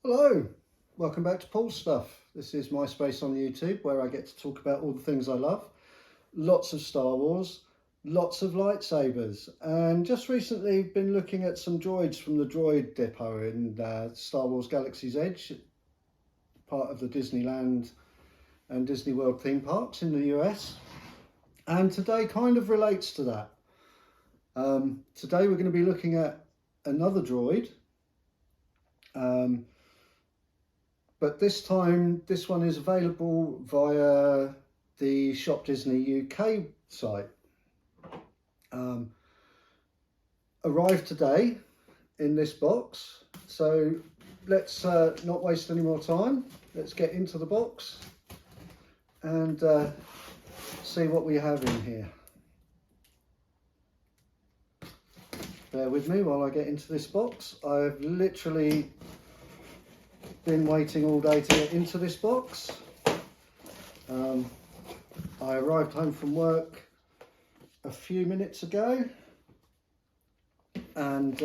Hello, welcome back to Paul's Stuff. This is my space on YouTube where I get to talk about all the things I love. Lots of Star Wars, lots of lightsabers, and just recently been looking at some droids from the Droid Depot in Star Wars Galaxy's Edge, part of the Disneyland and Disney World theme parks in the US. And today kind of relates to that. Today we're going to be looking at another droid. But this time, this one is available via the Shop Disney UK site. Arrived today in this box. So let's not waste any more time. Let's get into the box and see what we have in here. Bear with me while I get into this box. I've literally been waiting all day to get into this box. I arrived home from work a few minutes ago and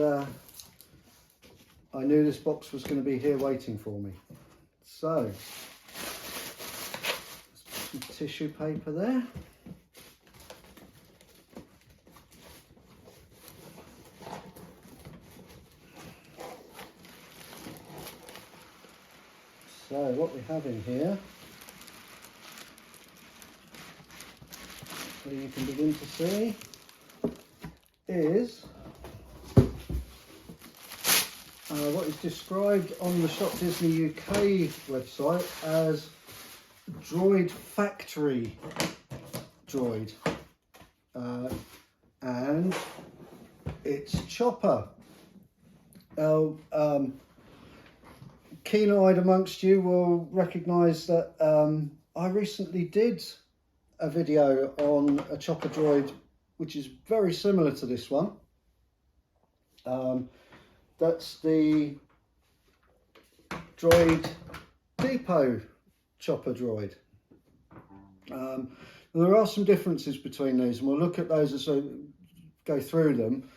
I knew this box was going to be here waiting for me. So, let's put some tissue paper there. So what we have in here, so you can begin to see, is what is described on the Shop Disney UK website as Droid Factory Droid, and it's Chopper. Now, keen-eyed amongst you will recognise that I recently did a video on a chopper droid which is very similar to this one. That's the Droid Depot chopper droid. There are some differences between these and we'll look at those as I go through them.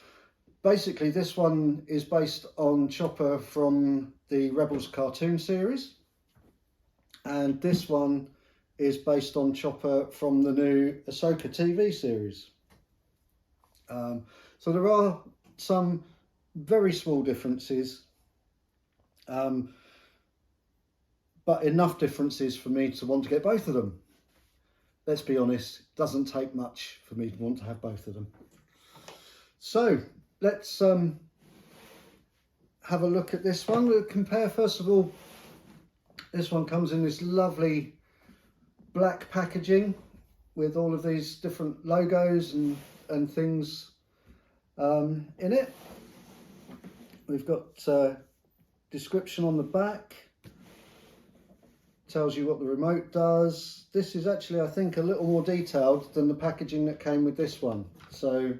Basically, this one is based on Chopper from the Rebels cartoon series, and this one is based on Chopper from the new Ahsoka TV series. So there are some very small differences, but enough differences for me to want to get both of them. Let's be honest, it doesn't take much for me to want to have both of them. So let's have a look at this one. We'll compare first of all. This one comes in this lovely black packaging with all of these different logos and things in it. We've got description on the back, tells you what the remote does. This is actually, I think, a little more detailed than the packaging that came with this one. So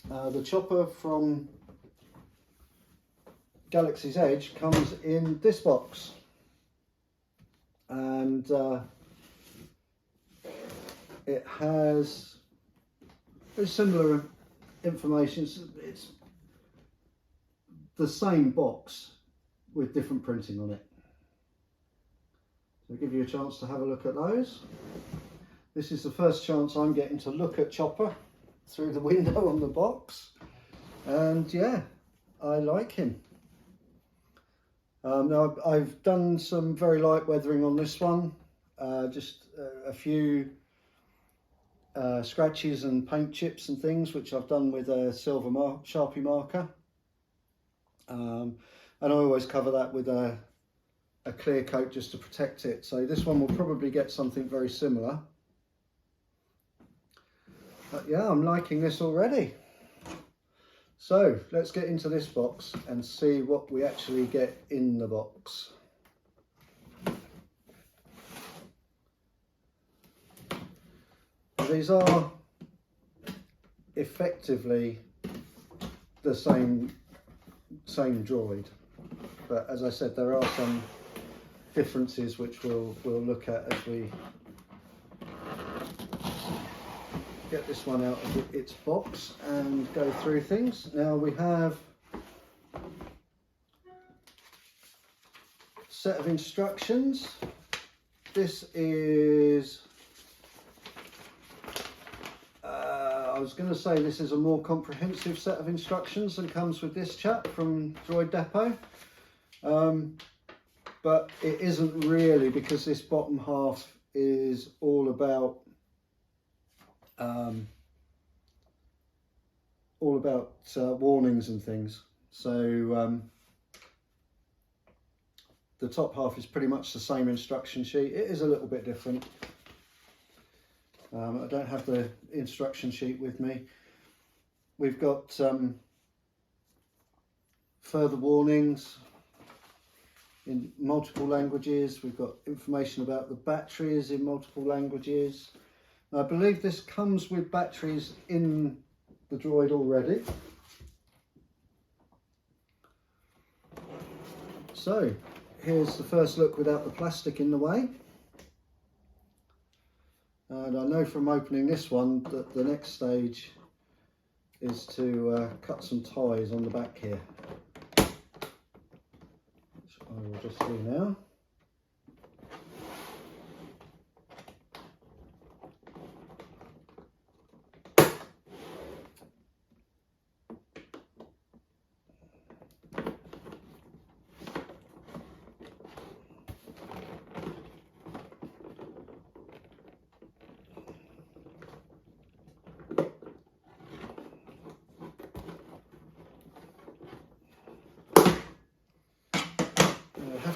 the chopper from Galaxy's Edge comes in this box, and it has very similar information. It's the same box with different printing on it. So I'll give you a chance to have a look at those. This is the first chance I'm getting to look at Chopper through the window on the box, and yeah, I like him. Now I've done some very light weathering on this one, just a few scratches and paint chips and things which I've done with a silver Sharpie marker, and I always cover that with a clear coat just to protect it. So this one will probably get something very similar. But yeah, I'm liking this already. So let's get into this box and see what we actually get in the box. These are effectively the same droid, but as I said, there are some differences which we'll look at as we get this one out of its box and go through things. Now we have set of instructions. This is, I was going to say this is a more comprehensive set of instructions than comes with this chap from Droid Depot. But it isn't really, because this bottom half is all about warnings and things. So the top half is pretty much the same instruction sheet. It is a little bit different. I don't have the instruction sheet with me. We've got further warnings in multiple languages. We've got information about the batteries in multiple languages. I believe this comes with batteries in the Droid already. So here's the first look without the plastic in the way. And I know from opening this one that the next stage is to cut some ties on the back here, which I will just do now.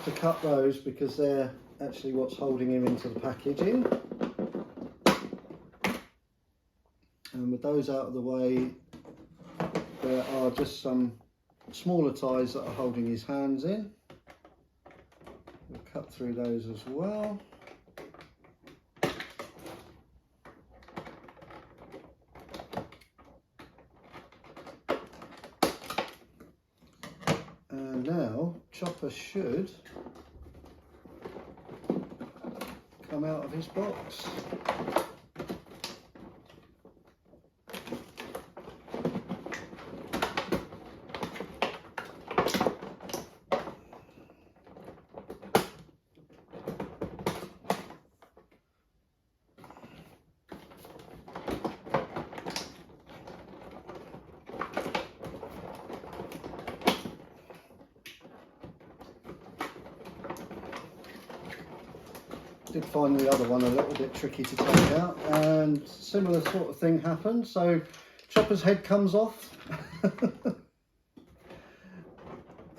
To cut those because they're actually what's holding him into the packaging. And with those out of the way, there are just some smaller ties that are holding his hands in. We'll cut through those as well. And now Chopper should come out of his box. Did find the other one a little bit tricky to take out, and similar sort of thing happened. So Chopper's head comes off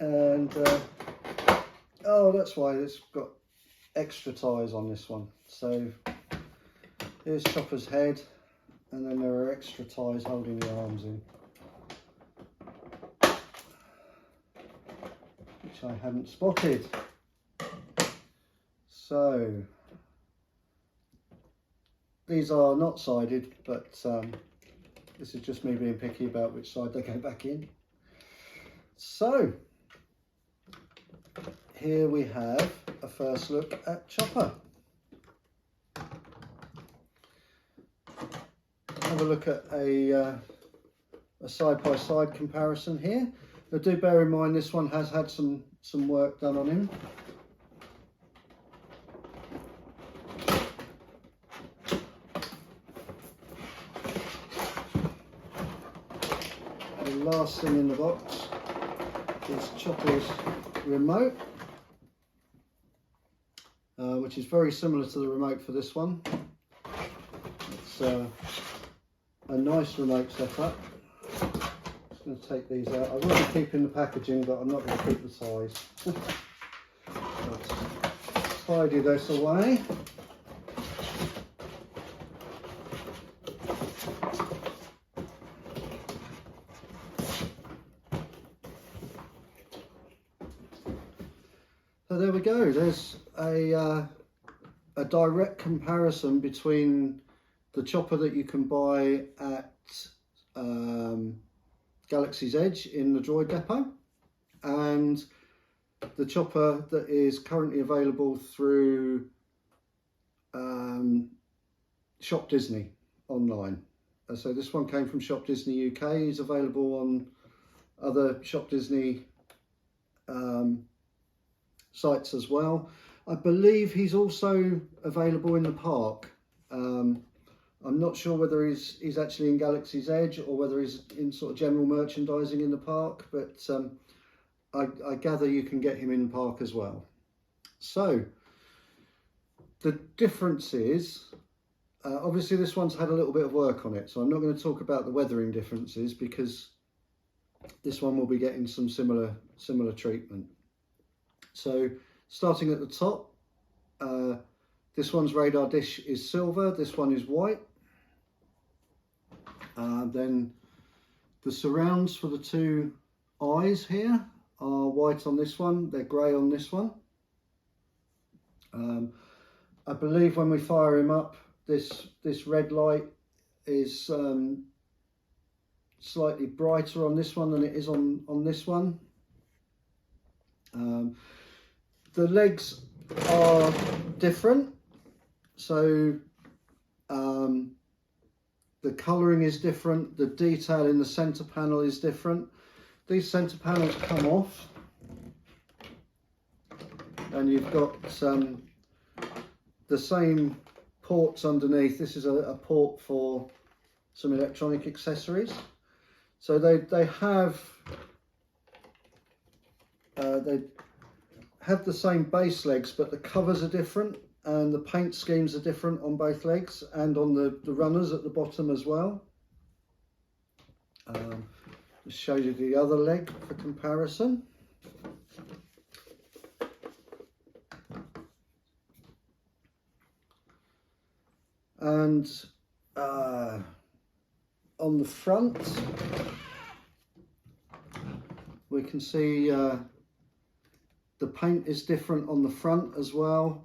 and oh, that's why it's got extra ties on this one. So here's Chopper's head, and then there are extra ties holding the arms in, which I hadn't spotted. So these are not sided, but this is just me being picky about which side they go back in. So here we have a first look at Chopper. Have a look at a side-by-side comparison here. Now do bear in mind this one has had some work done on him. The last thing in the box is Chopper's remote, which is very similar to the remote for this one. It's a nice remote setup. Just going to take these out. I will be keeping the packaging, but I'm not going to keep the size. Let's tidy this away. So there we go, there's a direct comparison between the Chopper that you can buy at Galaxy's Edge in the Droid Depot and the Chopper that is currently available through Shop Disney online. So this one came from Shop Disney UK, is available on other Shop Disney sites as well. I believe he's also available in the park. I'm not sure whether he's actually in Galaxy's Edge or whether he's in sort of general merchandising in the park, but I gather you can get him in the park as well. So the difference is, obviously this one's had a little bit of work on it, so I'm not going to talk about the weathering differences because this one will be getting some similar treatment. So starting at the top, this one's radar dish is silver, this one is white. Then the surrounds for the two eyes here are white on this one, they're grey on this one. I believe when we fire him up, this red light is slightly brighter on this one than it is on this one. The legs are different, so the colouring is different, the detail in the centre panel is different. These centre panels come off and you've got the same ports underneath. This is a port for some electronic accessories. So they have the same base legs, but the covers are different and the paint schemes are different on both legs and on the runners at the bottom as well. Just show you the other leg for comparison. And on the front, we can see the paint is different on the front as well.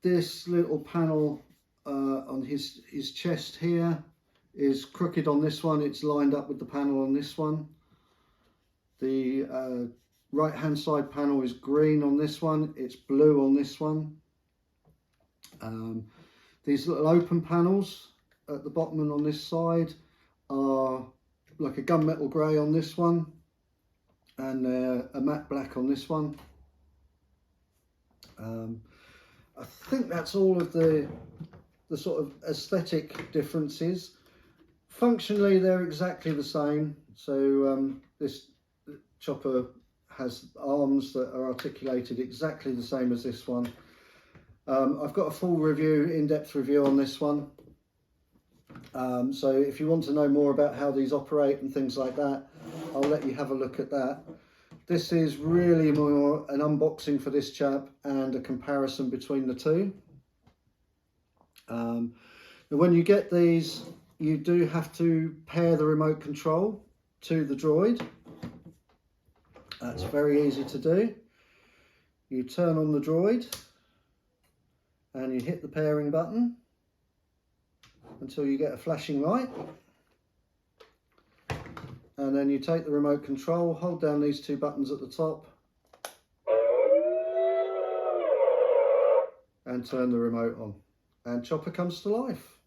This little panel on his chest here is crooked on this one, it's lined up with the panel on this one. The right hand side panel is green on this one, it's blue on this one. These little open panels at the bottom and on this side are like a gunmetal grey on this one and a matte black on this one. I think that's all of the sort of aesthetic differences. Functionally they're exactly the same. So this chopper has arms that are articulated exactly the same as this one. I've got a full review, in-depth review on this one. So if you want to know more about how these operate and things like that, I'll let you have a look at that. This is really more an unboxing for this chap and a comparison between the two. When you get these, you do have to pair the remote control to the Droid. That's very easy to do. You turn on the Droid and you hit the pairing button until you get a flashing light, and then you take the remote control, hold down these two buttons at the top and turn the remote on, and chopper comes to life.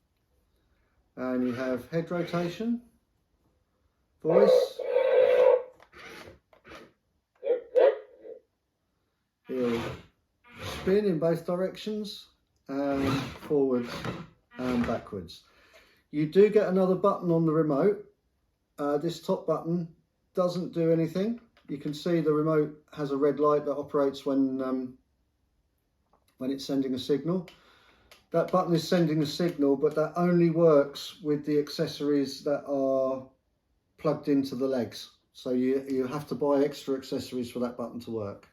And you have head rotation, voice, he'll spin in both directions and forwards and backwards. You do get another button on the remote. This top button doesn't do anything. You can see the remote has a red light that operates when it's sending a signal. That button is sending a signal, but that only works with the accessories that are plugged into the legs. So you have to buy extra accessories for that button to work.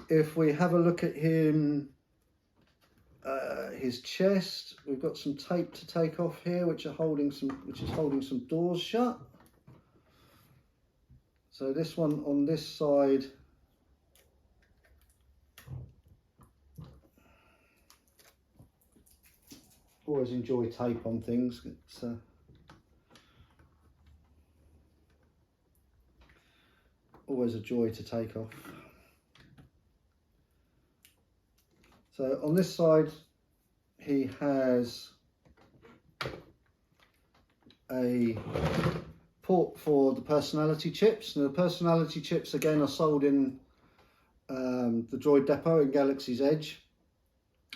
If we have a look at him, his chest, we've got some tape to take off here, which is holding some doors shut. So this one on this side always enjoy tape on things. It's always a joy to take off. So on this side he has a port for the personality chips. Now the personality chips again are sold in the Droid Depot in Galaxy's Edge,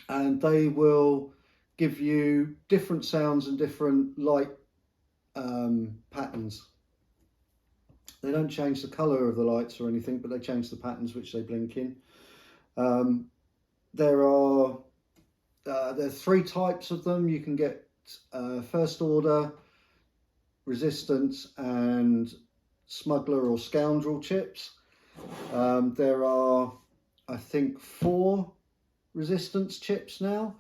and they will give you different sounds and different light patterns. They don't change the colour of the lights or anything, but they change the patterns which they blink in. There are 3 types of them. You can get first order, resistance and smuggler or scoundrel chips. There are, I think, 4 resistance chips now,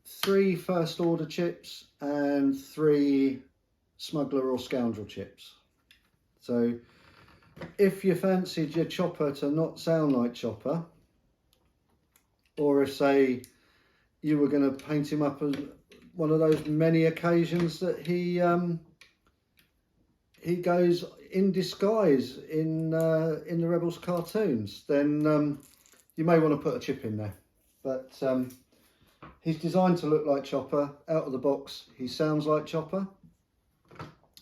3 first order chips and 3 smuggler or scoundrel chips. So if you fancied your Chopper to not sound like Chopper, or if say you were going to paint him up as one of those many occasions that he goes in disguise in the Rebels cartoons, then you may want to put a chip in there. But he's designed to look like Chopper. Out of the box, he sounds like Chopper.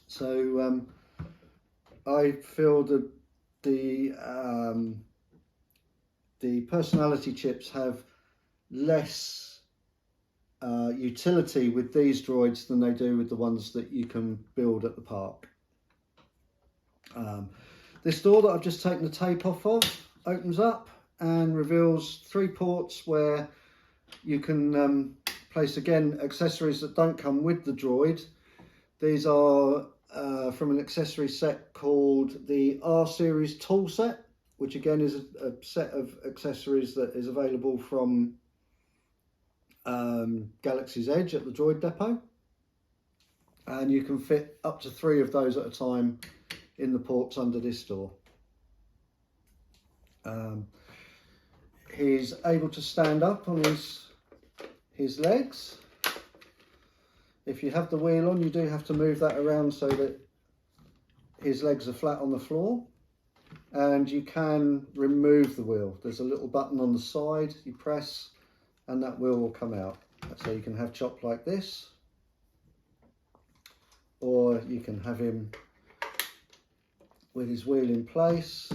So I feel that the personality chips have less utility with these droids than they do with the ones that you can build at the park. This door that I've just taken the tape off of opens up and reveals 3 ports where you can place, again, accessories that don't come with the droid. These are from an accessory set called the R Series tool set, which again is a set of accessories that is available from Galaxy's Edge at the Droid Depot, and you can fit up to 3 of those at a time in the ports under this door. He's able to stand up on his legs. If you have the wheel on, you do have to move that around so that his legs are flat on the floor, and you can remove the wheel. There's a little button on the side you press and that wheel will come out. So you can have Chop like this, or you can have him with his wheel in place,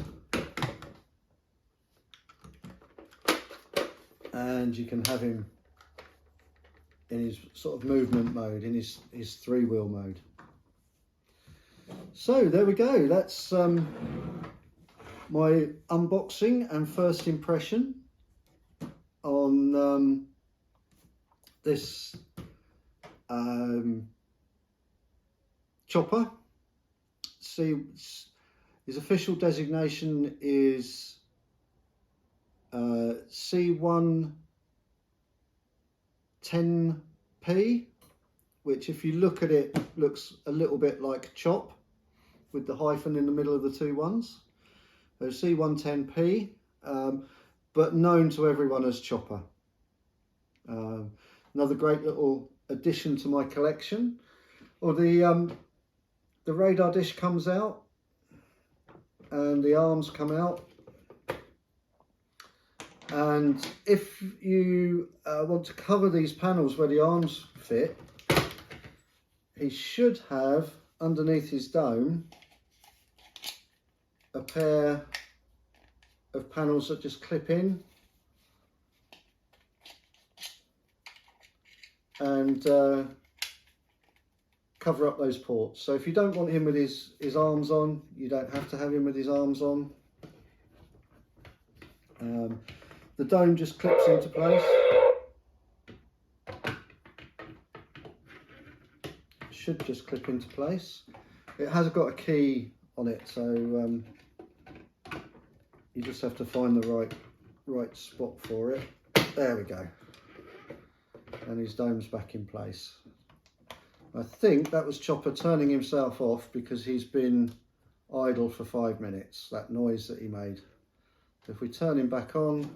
and you can have him in his sort of movement mode, in his 3-wheel mode. So there we go, that's my unboxing and first impression on this Chopper. See, his official designation is C1-10P, which if you look at it looks a little bit like Chop with the hyphen in the middle of the 2 ones. So C1-10P, but known to everyone as Chopper. Another great little addition to my collection. Or the radar dish comes out and the arms come out, and if you want to cover these panels where the arms fit, he should have underneath his dome a pair of panels that just clip in and cover up those ports. So if you don't want him with his arms on, you don't have to have him with his arms on. The dome just clips into place. Should just clip into place. It has got a key on it, so you just have to find the right spot for it. There we go. And his dome's back in place. I think that was Chopper turning himself off because he's been idle for 5 minutes, that noise that he made. So if we turn him back on,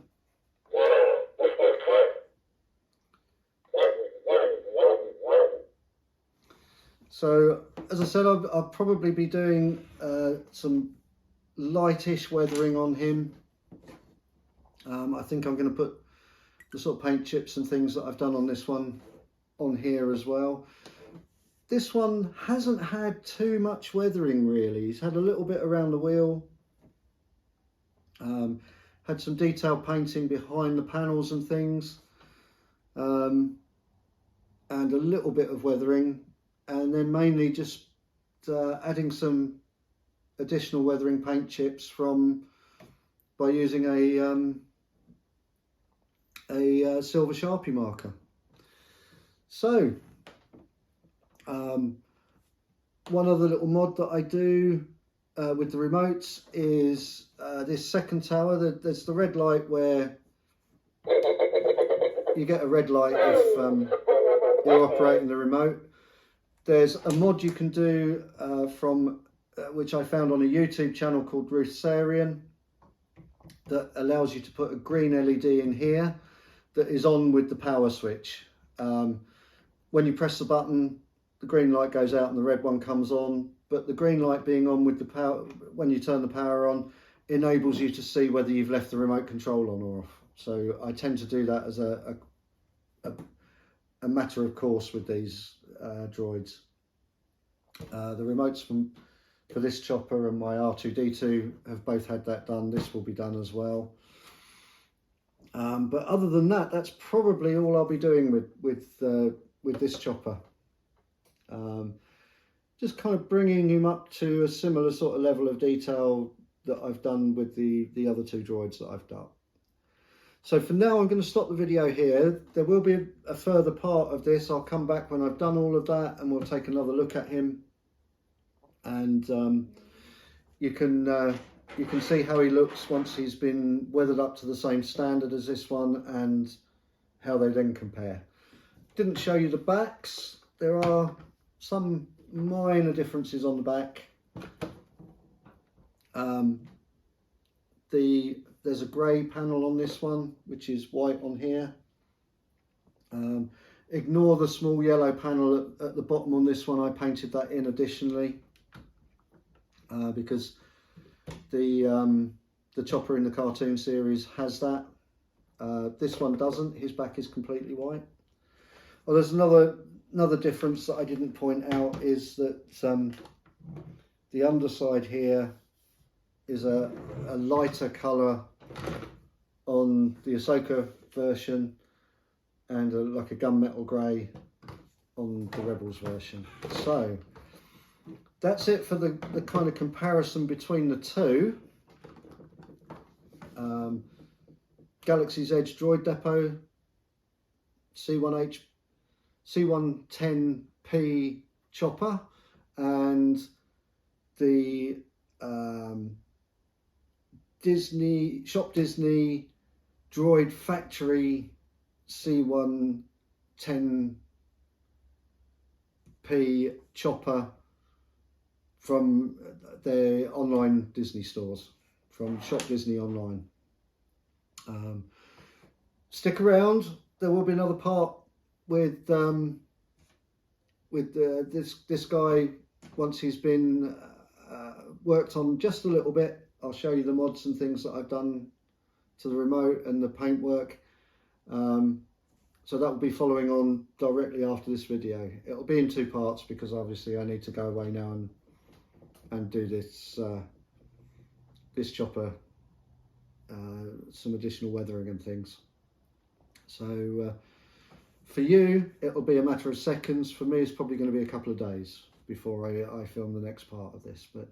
so as I said, I'll probably be doing some lightish weathering on him. I think I'm going to put the sort of paint chips and things that I've done on this one on here as well. this one hasn't had too much weathering really. He's had a little bit around the wheel, had some detailed painting behind the panels and things, and a little bit of weathering, and then mainly just adding some additional weathering paint chips by using a silver Sharpie marker. So one other little mod that I do with the remotes is this second tower. There's the red light where you get a red light if you're operating the remote. There's a mod you can do which I found on a YouTube channel called Ruthsarian, that allows you to put a green LED in here that is on with the power switch. When you press the button, the green light goes out and the red one comes on, but the green light being on with the power, when you turn the power on, enables you to see whether you've left the remote control on or off. So I tend to do that as a matter of course with these droids. The remotes for this chopper and my R2-D2 have both had that done. This will be done as well. But other than that, that's probably all I'll be doing with this chopper. Just kind of bringing him up to a similar sort of level of detail that I've done with the other two droids that I've done. So for now, I'm going to stop the video here. There will be a further part of this. I'll come back when I've done all of that and we'll take another look at him. And you can see how he looks once he's been weathered up to the same standard as this one and how they then compare. Didn't show you the backs. There are some minor differences on the back. There's a grey panel on this one, which is white on here. Ignore the small yellow panel at the bottom on this one. I painted that in additionally because the chopper in the cartoon series has that. This one doesn't. His back is completely white. Well, there's another difference that I didn't point out is that the underside here is a lighter colour on the Ahsoka version and like a gunmetal grey on the Rebels version. So that's it for the kind of comparison between the two. Galaxy's Edge Droid Depot, C1-10P Chopper, and the Shop Disney Droid Factory C1-10P Chopper from their online Disney stores, from Shop Disney Online. Stick around, there will be another part with this guy once he's been worked on just a little bit. I'll show you the mods and things that I've done to the remote and the paintwork. So that will be following on directly after this video. It'll be in two parts because obviously I need to go away now and do this chopper, some additional weathering and things. So for you, it'll be a matter of seconds. For me, it's probably going to be a couple of days before I film the next part of this. But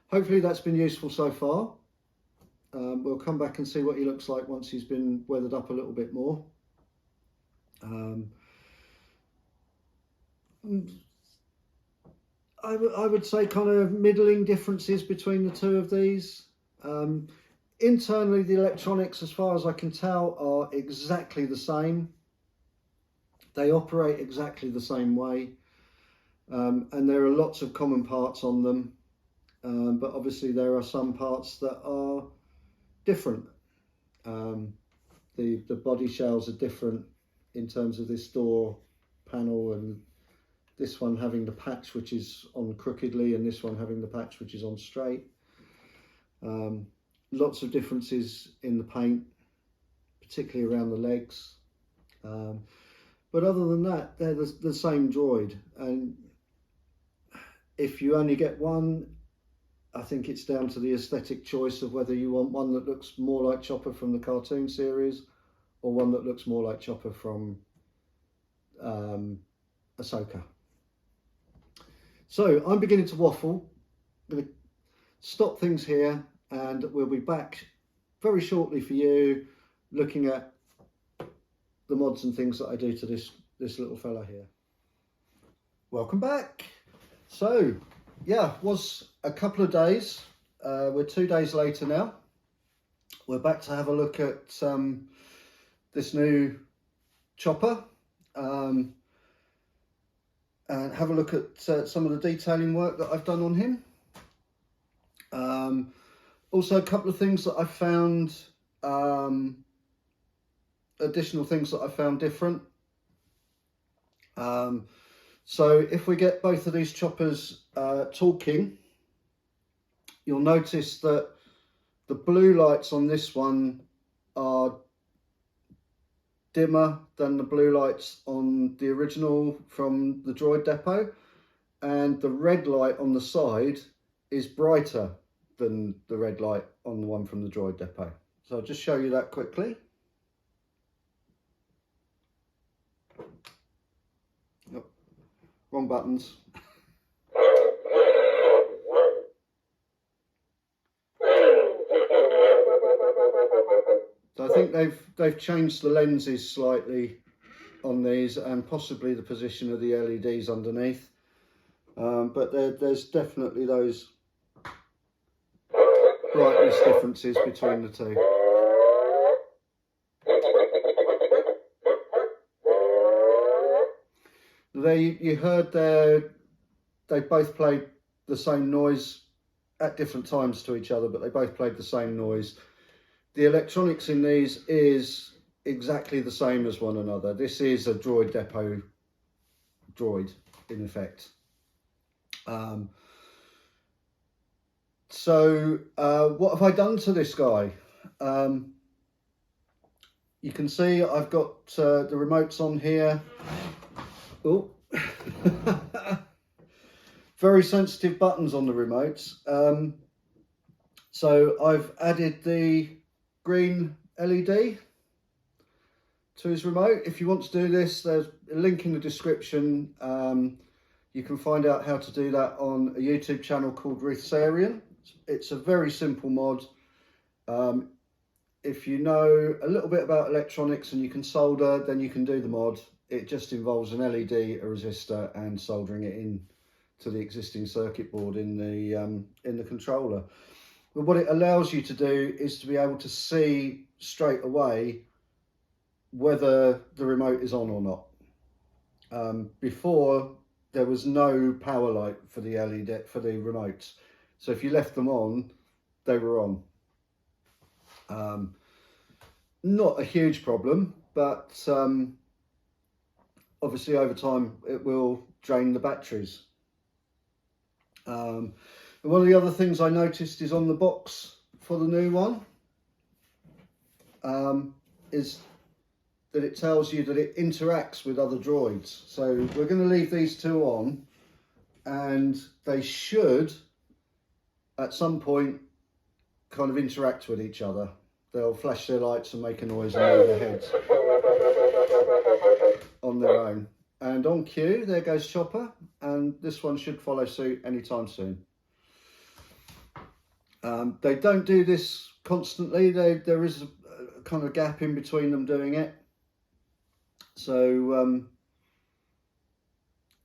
hopefully that's been useful so far. We'll come back and see what he looks like once he's been weathered up a little bit more. I would say kind of middling differences between the two of these. Internally, the electronics, as far as I can tell, are exactly the same. They operate exactly the same way, and there are lots of common parts on them, but obviously there are some parts that are different. The body shells are different in terms of this door panel, and this one having the patch which is on crookedly and this one having the patch which is on straight. Lots of differences in the paint, particularly around the legs. But other than that, they're the same droid. And if you only get one, I think it's down to the aesthetic choice of whether you want one that looks more like Chopper from the cartoon series or one that looks more like Chopper from Ahsoka. So I'm beginning to waffle. I'm going to stop things here and we'll be back very shortly for you looking at the mods and things that I do to this little fella here. Welcome back. So yeah, was a couple of days. We're 2 days later now. We're back to have a look at this new Chopper and have a look at some of the detailing work that I've done on him. Also a couple of things that I found, additional things that I found different. So if we get both of these choppers talking, you'll notice that the blue lights on this one are dimmer than the blue lights on the original from the Droid Depot, and the red light on the side is brighter than the red light on the one from the Droid Depot. So I'll just show you that quickly. Oh, wrong buttons. So I think they've changed the lenses slightly on these and possibly the position of the LEDs underneath, but there's definitely those brightness differences between the two. You heard they both played the same noise at different times to each other, but they both played the same noise. The electronics in these is exactly the same as one another. This is a Droid Depot droid, in effect. So what have I done to this guy? You can see I've got the remotes on here. Oh, very sensitive buttons on the remotes. So I've added the green LED to his remote. If you want to do this, there's a link in the description. You can find out how to do that on a YouTube channel called Rithsarian. It's a very simple mod. If you know a little bit about electronics and you can solder, then you can do the mod. It just involves an LED, a resistor, and soldering it in to the existing circuit board in the controller. But what it allows you to do is to be able to see straight away whether the remote is on or not. Before, there was no power light for the LED, for the remotes. So if you left them on, they were on. Not a huge problem, but obviously over time it will drain the batteries. And one of the other things I noticed is on the box for the new one is that it tells you that it interacts with other droids. So we're going to leave these two on, and they should at some point kind of interact with each other. They'll flash their lights and make a noise and move their heads on their own. And on cue, there goes Chopper, and this one should follow suit anytime soon. They don't do this constantly. There is a kind of gap in between them doing it. So,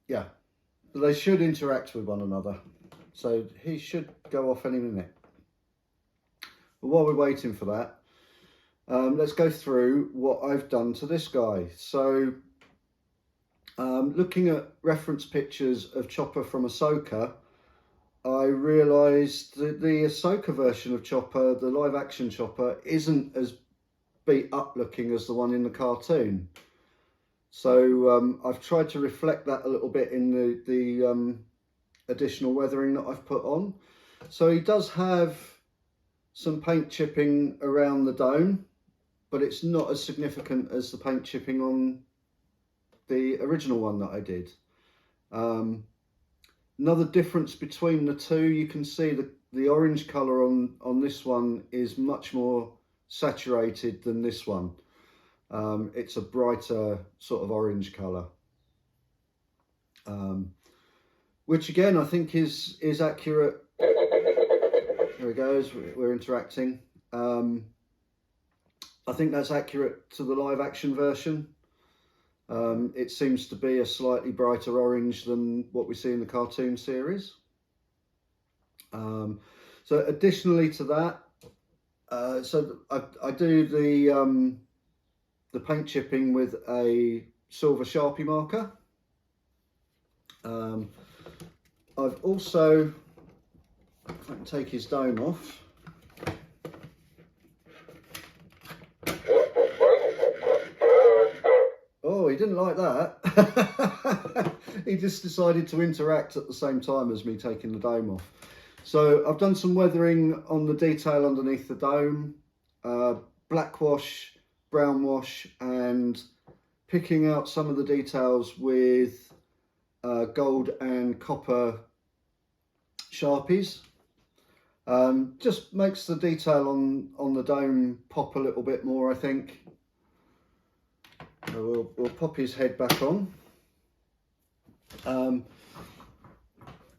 yeah, they should interact with one another. So he should go off any minute. But while we're waiting for that, let's go through what I've done to this guy. So looking at reference pictures of Chopper from Ahsoka, I realised that the Ahsoka version of Chopper, the live action Chopper, isn't as beat up looking as the one in the cartoon. So I've tried to reflect that a little bit in the additional weathering that I've put on. So he does have some paint chipping around the dome, but it's not as significant as the paint chipping on the original one that I did. Another difference between the two, you can see the orange colour on this one is much more saturated than this one. It's a brighter sort of orange colour, which again I think is accurate. Here it goes, we're interacting. I think that's accurate to the live action version. It seems to be a slightly brighter orange than what we see in the cartoon series. So additionally to that, so I do the paint chipping with a silver Sharpie marker. I've also, if I can take his dome off. Oh, he didn't like that. He just decided to interact at the same time as me taking the dome off. So I've done some weathering on the detail underneath the dome, black wash, brown wash, and picking out some of the details with gold and copper Sharpies. Just makes the detail on the dome pop a little bit more, I think. So we'll pop his head back on.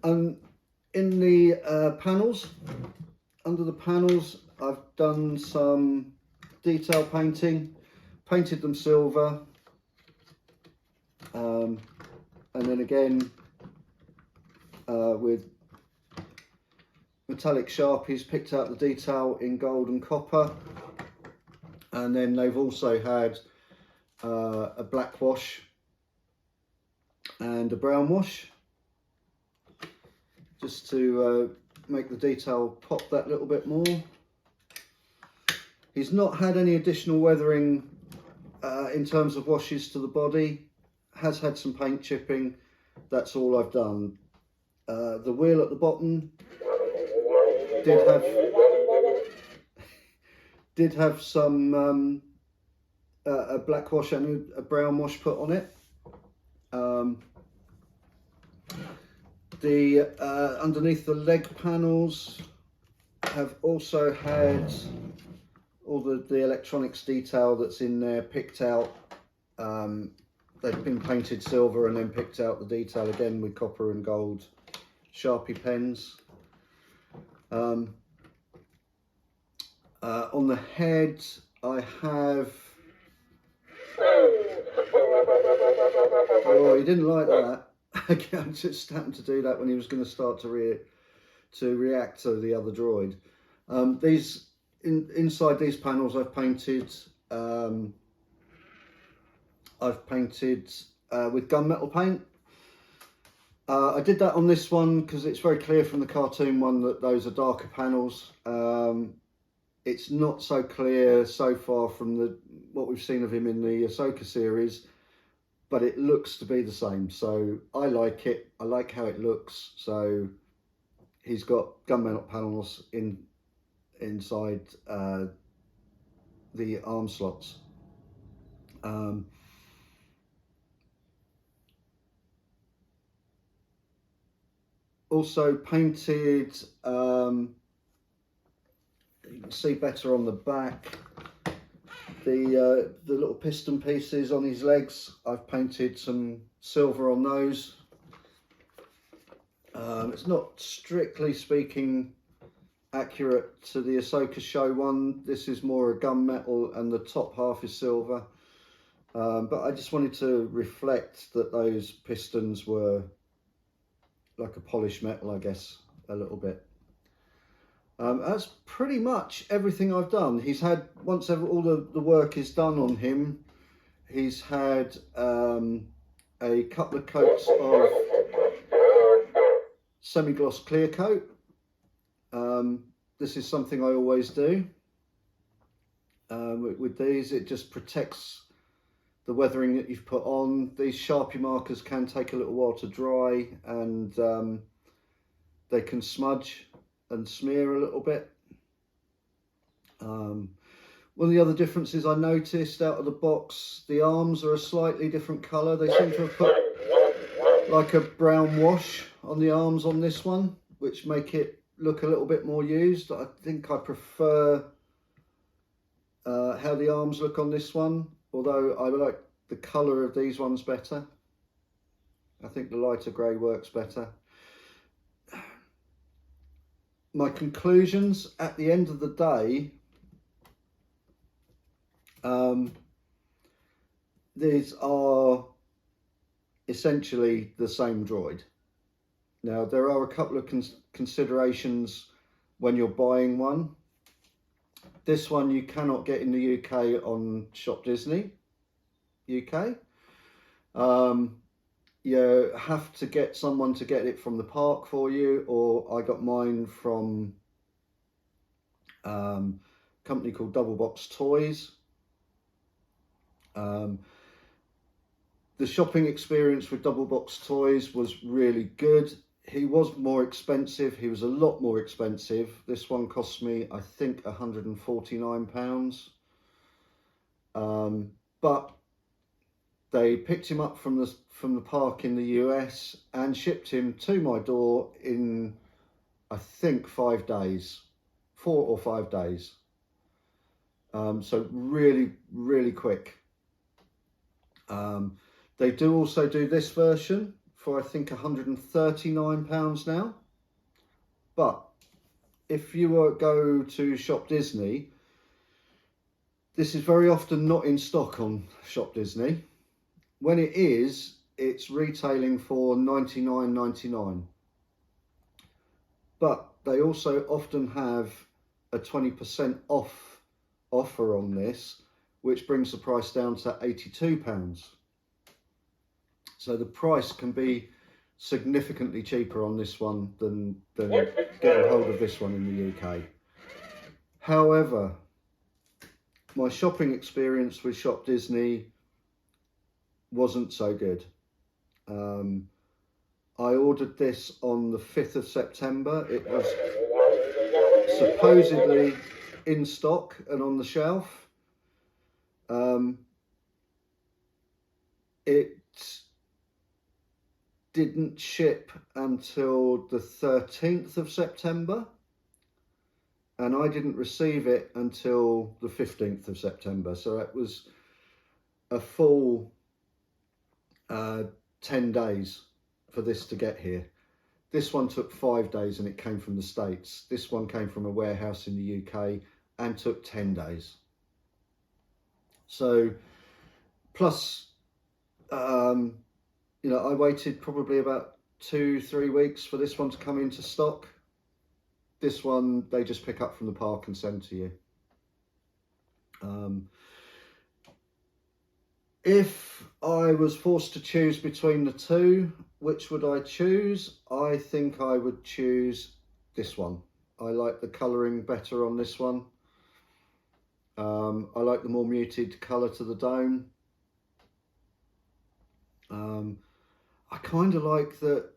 And in the panels, under the panels, I've done some detail painting, painted them silver, and then again with metallic Sharpies picked out the detail in gold and copper, and then they've also had a black wash and a brown wash, just to make the detail pop that little bit more. He's not had any additional weathering in terms of washes to the body, has had some paint chipping, that's all I've done. The wheel at the bottom did have some a black wash and a brown wash put on it. Underneath the leg panels have also had all the electronics detail that's in there picked out. They've been painted silver and then picked out the detail again with copper and gold Sharpie pens. On the head I have... Oh, he didn't like that. I just happened to do that when he was going to start to react to the other droid. Inside these panels I've painted with gunmetal paint. I did that on this one because it's very clear from the cartoon one that those are darker panels. It's not so clear so far from what we've seen of him in the Ahsoka series, but it looks to be the same. So I like it. I like how it looks. So he's got gunmetal panels inside the arm slots. Also painted, you can see better on the back, the little piston pieces on his legs. I've painted some silver on those. It's not strictly speaking accurate to the Ahsoka show one. This is more a gunmetal and the top half is silver. But I just wanted to reflect that those pistons were like a polished metal, I guess, a little bit. That's pretty much everything I've done. He's had, once all the work is done on him, he's had a couple of coats of semi-gloss clear coat. This is something I always do with these. It just protects the weathering that you've put on. These Sharpie markers can take a little while to dry, and they can smudge and smear a little bit. One of the other differences I noticed out of the box, the arms are a slightly different colour. They seem to have put like a brown wash on the arms on this one, which make it look a little bit more used. I think I prefer how the arms look on this one, although I like the colour of these ones better. I think the lighter grey works better. My conclusions at the end of the day, these are essentially the same droid. Now, there are a couple of considerations when you're buying one. This one you cannot get in the UK on Shop Disney UK. You have to get someone to get it from the park for you, or I got mine from a company called Double Box Toys. The shopping experience with Double Box Toys was really good. He was more expensive. He was a lot more expensive. This one cost me, I think, £149. But they picked him up from the park in the US and shipped him to my door in, I think, 5 days, 4 or 5 days. So really, really quick. They do also do this version for, I think, £139 now. But if you go to Shop Disney, this is very often not in stock on Shop Disney. When it is, it's retailing for $99.99. But they also often have a 20% off offer on this, which brings the price down to £82. So the price can be significantly cheaper on this one than getting hold of this one in the UK. However, my shopping experience with Shop Disney wasn't so good. I ordered this on the 5th of September. It was supposedly in stock and on the shelf. It didn't ship until the 13th of September, and I didn't receive it until the 15th of September. So it was a full 10 days for this to get here. This one took 5 days and it came from the States. This one came from a warehouse in the UK and took 10 days. So plus, you know, I waited probably about 2-3 weeks for this one to come into stock. This one, they just pick up from the park and send to you. If I was forced to choose between the two, which would I choose? I think I would choose this one. I like the colouring better on this one. I like the more muted colour to the dome. I kind of like that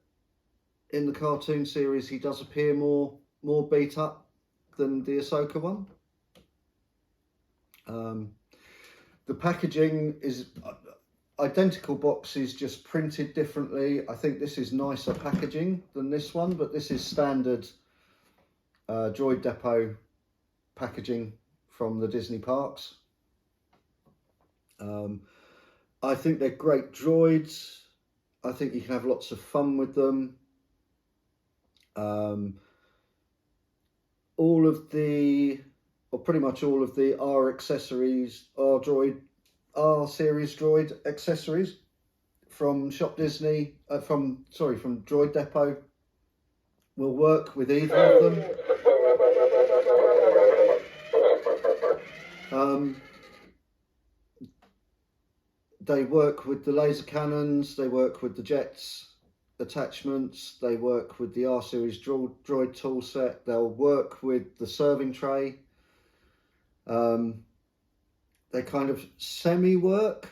in the cartoon series he does appear more beat up than the Ahsoka one. The packaging is identical boxes, just printed differently. I think this is nicer packaging than this one, but this is standard Droid Depot packaging from the Disney parks. I think they're great droids. I think you can have lots of fun with them. All of the, or pretty much all of the R accessories, R series droid accessories from Shop Disney, from Droid Depot will work with either of them. They work with the laser cannons, they work with the jets attachments, they work with the R series droid tool set, they'll work with the serving tray. They kind of semi-work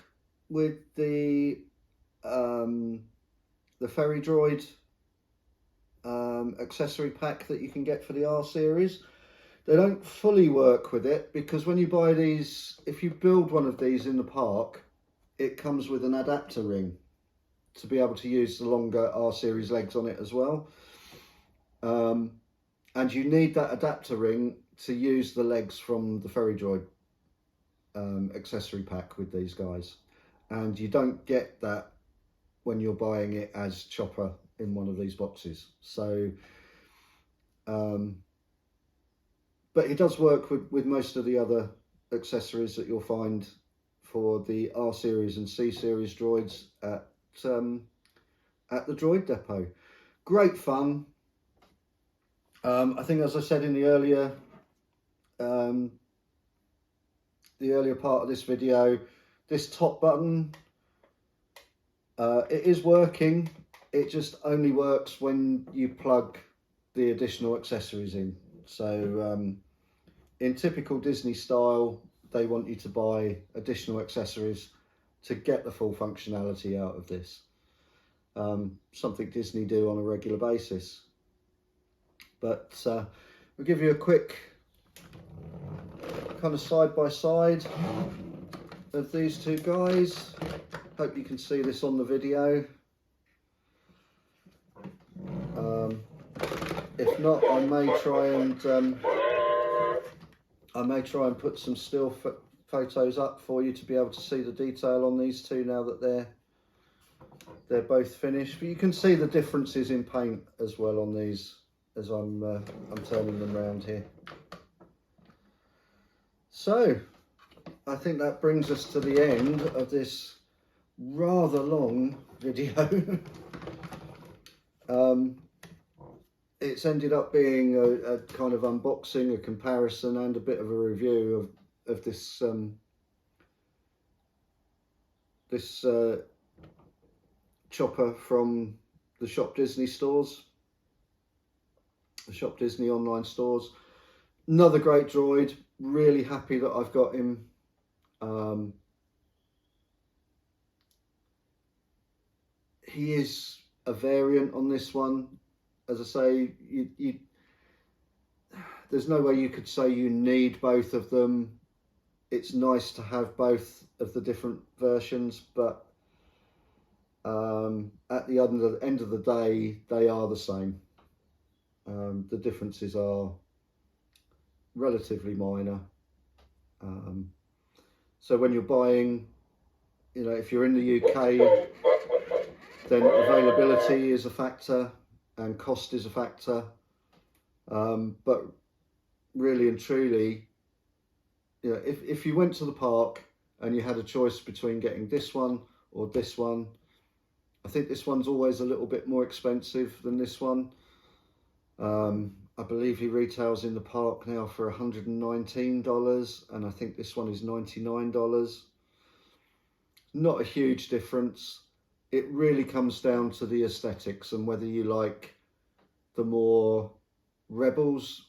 with the ferry droid accessory pack that you can get for the R series. They don't fully work with it, because when you buy these, if you build one of these in the park, it comes with an adapter ring to be able to use the longer R-series legs on it as well. And you need that adapter ring to use the legs from the Ferry Droid accessory pack with these guys. And you don't get that when you're buying it as Chopper in one of these boxes. So, but it does work with most of the other accessories that you'll find for the R-series and C-series droids at the Droid Depot. Great fun. I think, as I said in the earlier part of this video, this top button, it is working. It just only works when you plug the additional accessories in. So in typical Disney style, they want you to buy additional accessories to get the full functionality out of this. Something Disney do on a regular basis. But we'll give you a quick kind of side by side of these two guys. Hope you can see this on the video. If not, I may try and put some still photos up for you to be able to see the detail on these two now that they're both finished. But you can see the differences in paint as well on these as I'm turning them around here. So I think that brings us to the end of this rather long video. It's ended up being a kind of unboxing, a comparison, and a bit of a review of this Chopper from the Shop Disney stores, the Shop Disney online stores. Another great droid. Really happy that I've got him. He is a variant on this one. As I say, there's no way you could say you need both of them. It's nice to have both of the different versions, but at the end of the day, they are the same. The differences are relatively minor. So when you're buying, you know, if you're in the UK, then availability is a factor and cost is a factor. But really and truly, you know, if you went to the park and you had a choice between getting this one or this one, I think this one's always a little bit more expensive than this one. I believe he retails in the park now for $119, and I think this one is $99. Not a huge difference. It really comes down to the aesthetics and whether you like the more Rebels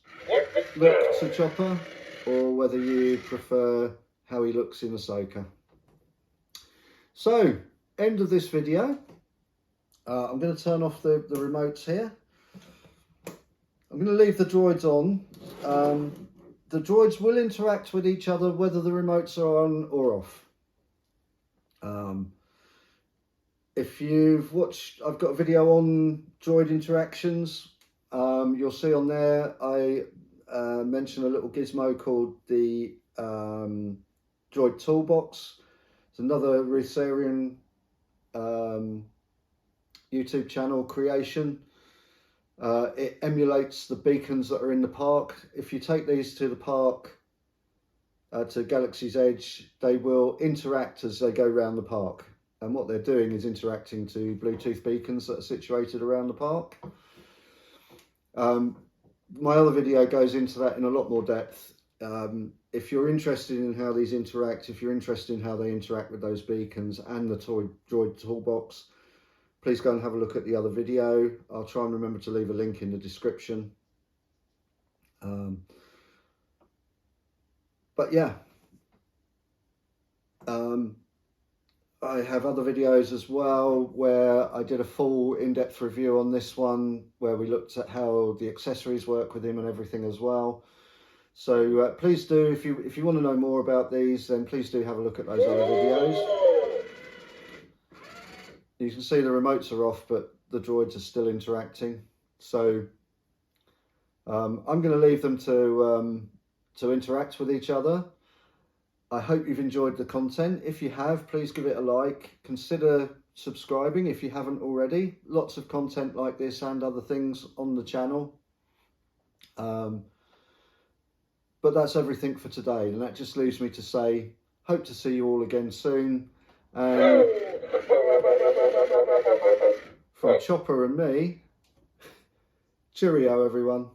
look to Chopper or whether you prefer how he looks in Ahsoka. So, end of this video. I'm going to turn off the remotes here. I'm going to leave the droids on. The droids will interact with each other whether the remotes are on or off. If you've watched, I've got a video on droid interactions. You'll see on there I mention a little gizmo called the Droid Toolbox. It's another Rosarian YouTube channel creation. It emulates the beacons that are in the park. If you take these to the park, to Galaxy's Edge, they will interact as they go around the park. And what they're doing is interacting to Bluetooth beacons that are situated around the park. My other video goes into that in a lot more depth. If you're interested in how these interact, if you're interested in how they interact with those beacons and the Droid Toolbox, please go and have a look at the other video. I'll try and remember to leave a link in the description. But yeah, I have other videos as well where I did a full in-depth review on this one, where we looked at how the accessories work with him and everything as well. So please do, if you want to know more about these, then please do have a look at those other videos. You can see the remotes are off, but the droids are still interacting. So I'm going to leave them to interact with each other. I hope you've enjoyed the content. If you have, please give it a like. Consider subscribing if you haven't already. Lots of content like this and other things on the channel. But that's everything for today, and that just leaves me to say, hope to see you all again soon. And from Chopper and me, cheerio everyone.